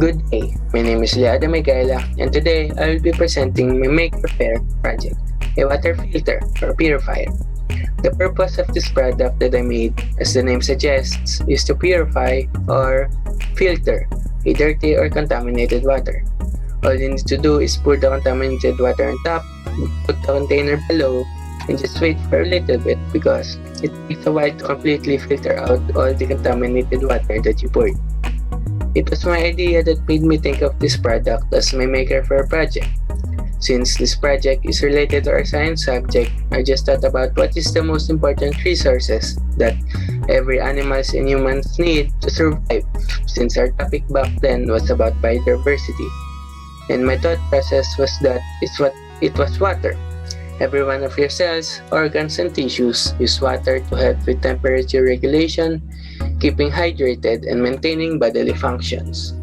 Good day, my name is Liada Michaela, and today I will be presenting my Maker Faire project, a water filter or purifier. The purpose of this product that I made, as the name suggests, is to purify or filter a dirty or contaminated water. All you need to do is pour the contaminated water on top, put the container below, and just wait for a little bit because it takes a while to completely filter out all the contaminated water that you poured. It was my idea that made me think of this product as my Maker Faire project. Since this project is related to our science subject, I just thought about what is the most important resources that every animals and humans need to survive, since our topic back then was about biodiversity. And my thought process was that it was water. Every one of your cells, organs, and tissues use water to help with temperature regulation, keeping hydrated, and maintaining bodily functions.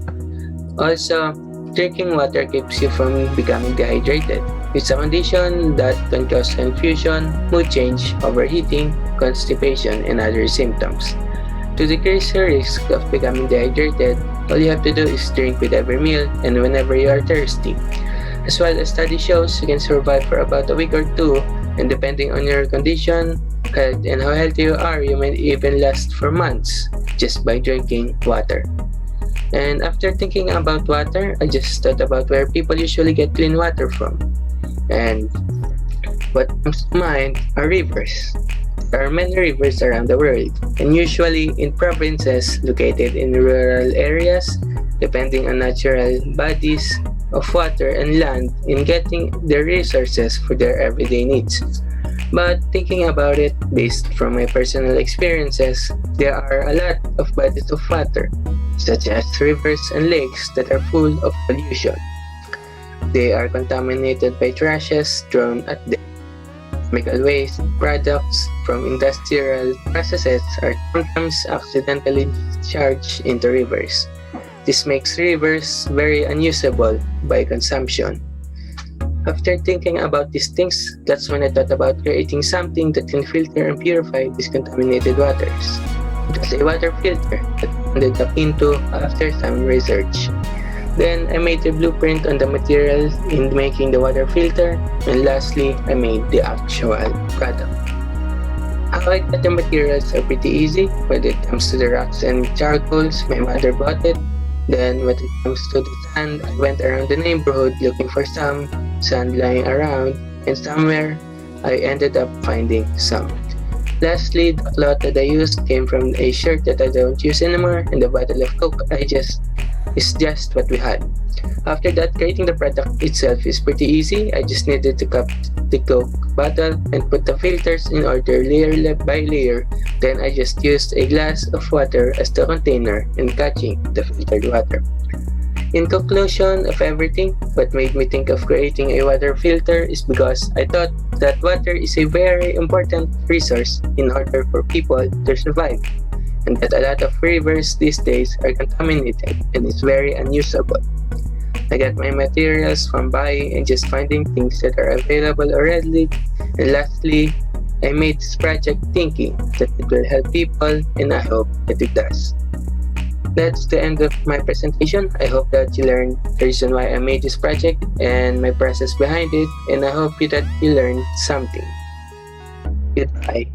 Also, drinking water keeps you from becoming dehydrated. It's a condition that can cause confusion, mood change, overheating, constipation, and other symptoms. To decrease your risk of becoming dehydrated, all you have to do is drink with every meal and whenever you are thirsty. As well as study shows, you can survive for about a week or two, and depending on your condition, health, and how healthy you are, you may even last for months just by drinking water. And after thinking about water, I just thought about where people usually get clean water from. And what comes to mind are rivers. There are many rivers around the world, and usually in provinces located in rural areas, depending on natural bodies of water and land in getting their resources for their everyday needs. But thinking about it based from my personal experiences, there are a lot of bodies of water, such as rivers and lakes that are full of pollution. They are contaminated by trashes thrown at them. Chemical waste products from industrial processes are sometimes accidentally discharged into rivers. This makes rivers very unusable by consumption. After thinking about these things, that's when I thought about creating something that can filter and purify these contaminated waters. It was a water filter that I ended up into after some research. Then I made a blueprint on the material in making the water filter, and lastly, I made the actual product. How I got the materials are pretty easy. When it comes to the rocks and charcoals, my mother bought it. Then when it comes to the sand, I went around the neighborhood looking for some sand lying around, and somewhere I ended up finding some. Lastly, the cloth that I used came from a shirt that I don't use anymore, and the bottle of Coke is just what we had. After that, creating the product itself is pretty easy. I just needed to cup the Coke bottle and put the filters in order layer by layer. Then I just used a glass of water as the container and catching the filtered water. In conclusion of everything, what made me think of creating a water filter is because I thought that water is a very important resource in order for people to survive, and that a lot of rivers these days are contaminated and is very unusable. I got my materials from buying and just finding things that are available already. And lastly, I made this project thinking that it will help people, and I hope that it does. That's the end of my presentation. I hope that you learned the reason why I made this project and my process behind it, and I hope that you learned something. Goodbye.